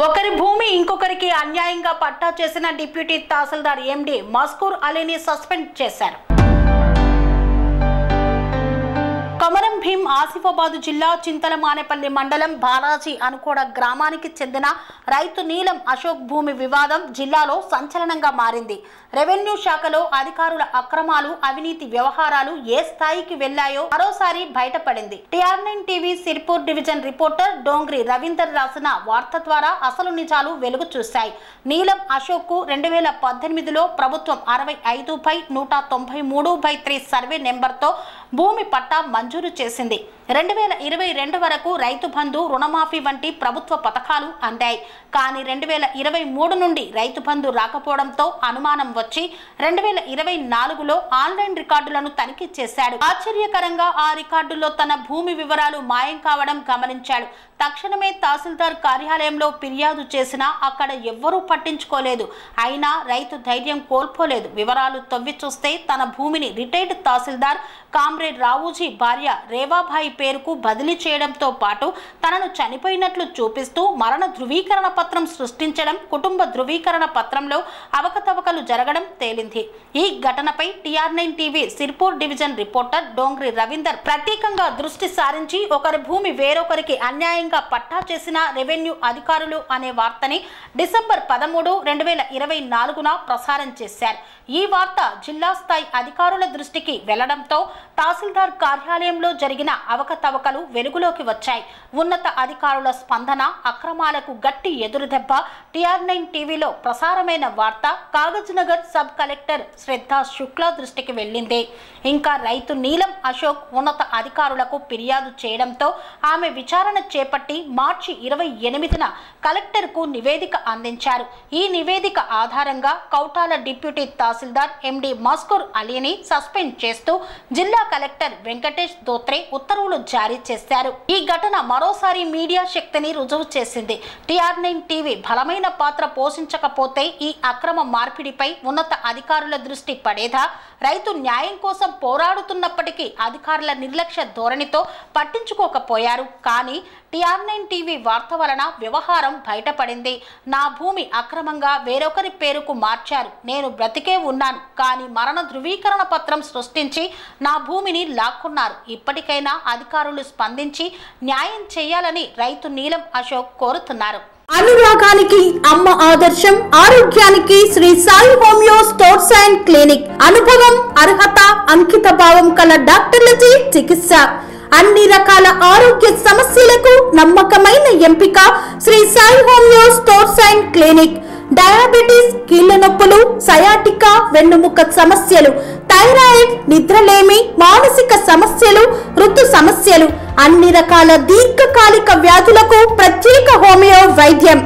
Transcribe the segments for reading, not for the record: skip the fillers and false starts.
ఒకరి భూమి ఇంకొకరికి అన్యాయంగా పట్టా చేసిన డిప్యూటీ తహసీల్దార్ ఎండి మస్కూర్ అలీని సస్పెండ్ చేశారు. కొమరం భీం ఆసిఫాబాద్ జిల్లా చింతలమానేపల్లి మండలం బాలాజీ అనుకోడ గ్రామానికి చెందిన రైతు నీలం అశోక్ భూమి వివాదం జిల్లాలో సంచలనంగా మారింది. రెవెన్యూ శాఖలో అధికారుల అక్రమాలు, అవినీతి వ్యవహారాలు ఏ స్థాయికి వెళ్లాయో మరోసారి బయటపడింది. TR9 TV Sirpur division reporter Dongri Ravinder రాసిన వార్త ద్వారా అసలు నిజాలు వెలుగు చూశాయి. నీలం అశోక్ కు 2018లో ప్రభుత్వం 65/193/3 సర్వే నెంబర్తో భూమి పట్టా మంజూరు చేసింది. 2022 వరకు రైతు బంధు, రుణమాఫీ వంటి ప్రభుత్వ పథకాలు అందాయి. కానీ 2023 నుండి రైతు బంధు రాకపోవడంతో అనుమానం వచ్చి 2024లో ఆన్లైన్ రికార్డులను తనిఖీ చేశాడు. ఆశ్చర్యకరంగా ఆ రికార్డుల్లో తన భూమి వివరాలు మాయం కావడం గమనించాడు. తక్షణమే తహసీల్దార్ కార్యాలయంలో ఫిర్యాదు చేసినా అక్కడ ఎవ్వరూ పట్టించుకోలేదు. అయినా రైతు ధైర్యం కోల్పోలేదు. వివరాలు తవ్వి చూస్తే తన భూమిని రిటైర్డ్ తహసీల్దార్ కామ్రేడ్ రావుజీ భార్య రేవాబాయి పేరుకు బదిలీ చేయడంతో పాటు తనను చనిపోయినట్లు చూపిస్తూ మరణ ధృవీకరణ పత్రం సృష్టించడం, కుటుంబ ధృవీకరణ పత్రంలో అవకతవకలు జరగడం తేలింది. ఈ ఘటనపై TR9 TV Sirpur division reporter Dongri Ravinder ప్రత్యేకంగా దృష్టి సారించి ఒకరి భూమి వేరొకరికి అన్యాయంగా పట్టా చేసిన రెవెన్యూ అధికారులు అనే వార్తని డిసెంబర్ 13, 2024న ప్రసారం చేశారు. ఈ వార్త జిల్లా స్థాయి అధికారుల దృష్టికి వెళ్లడంతో తహసీల్దార్ కార్యాలయంలో జరిగిన అవకతవకలు వెలుగులోకి వచ్చాయి. ఉన్నత అధికారుల స్పందన, అక్రమాలకు గట్టి ఎదురుదెబ్బ TR9 టీవీలో ప్రసారమైన వార్త కాగజ్నగర్ సబ్ కలెక్టర్ శ్రద్ధా శుక్లా దృష్టికి వెళ్ళింది. ఇంకా రైతు నీలం అశోక్ ఉన్నత అధికారులకు ఫిర్యాదు చేయడంతో ఆమె విచారణ చేపట్టి మార్చి 28న కలెక్టర్కు నివేదిక అందించారు. ఈ నివేదిక ఆధారంగా కౌటాల డిప్యూటీ తహసీల్దార్ ఎండి మస్కూర్ అలీని సస్పెండ్ చేస్తూ జిల్లా కలెక్టర్ వెంకటేష్ దోత్రే ఉత్తర్వులు జారీ చేశారు. ఈ ఘటన మరోసారి మీడియా శక్తిని రుజువు చేసింది. TR9 టీవీ బలమైన పాత్ర పోషించకపోతే ఈ అక్రమ మార్పిడిపై ఉన్నత అధికారుల దృష్టి పడేదా? రైతు న్యాయం కోసం పోరాడుతున్నప్పటికీ అధికారుల నిర్లక్ష్య ధోరణితో పట్టించుకోకపోయారు. కానీ TR9 టీవీ వార్త వలన వ్యవహారం బయటపడింది. నా భూమి అక్రమంగా వేరొకరి పేరుకు మార్చారు. నేను బ్రతికే ఉన్నాను, కానీ మరణ ధృవీకరణ పత్రం సృష్టించి నా భూమిని లాక్కున్నారు. ఇప్పటికైనా అధికారులు స్పందించి న్యాయం చేయాలని రైతు నీలం అశోక్ కోరుతున్నారు. అనురాగానికి అమ్మ ఆదర్శం, ఆరోగ్యానికి Shri Sai homeo stores and clinic. అనుభవం, అర్హత, అంకిత భావం కల డాక్టర్లచే చికిత్స. అన్ని రకాల ఆరోగ్య సమస్యలకు నమ్మకమైన ఎంపిక Shri Sai homeo stores and clinic. Diabetes, కీళ్ల నొప్పులు, సయాటికా, వెన్నుముక సమస్యలు, థైరాయిడ్, నిద్రలేమి, మానసిక సమస్యలు, ఋతు సమస్యలు, అన్ని రకాల దీర్ఘకాలిక వ్యాధులకు ప్రత్యేక హోమియో వైద్యం.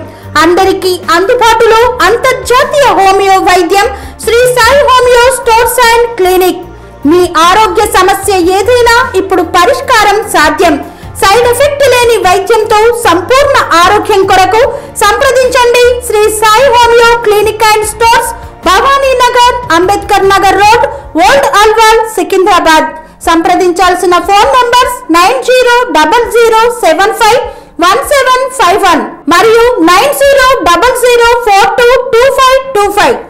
అందరికీ అందుబాటులో అంతర్జాతీయ హోమియో వైద్యం Shri Sai homeo stores and clinic. మీ ఆరోగ్య సమస్య ఏదైనా ఇప్పుడు పరిష్కారం సాధ్యం. సైడ్ ఎఫెక్ట్ లేని వైద్యంతో సంపూర్ణ ఆరోగ్యం కొరకు సంప్రదించండి Shri Sai homeo clinic and stores, Bhavani Nagar, Ambedkar Nagar road, old Alwal, Secunderabad. సంప్రదించాల్సిన ఫోన్ నంబర్స్ 9000751751 మరియు 9000422525.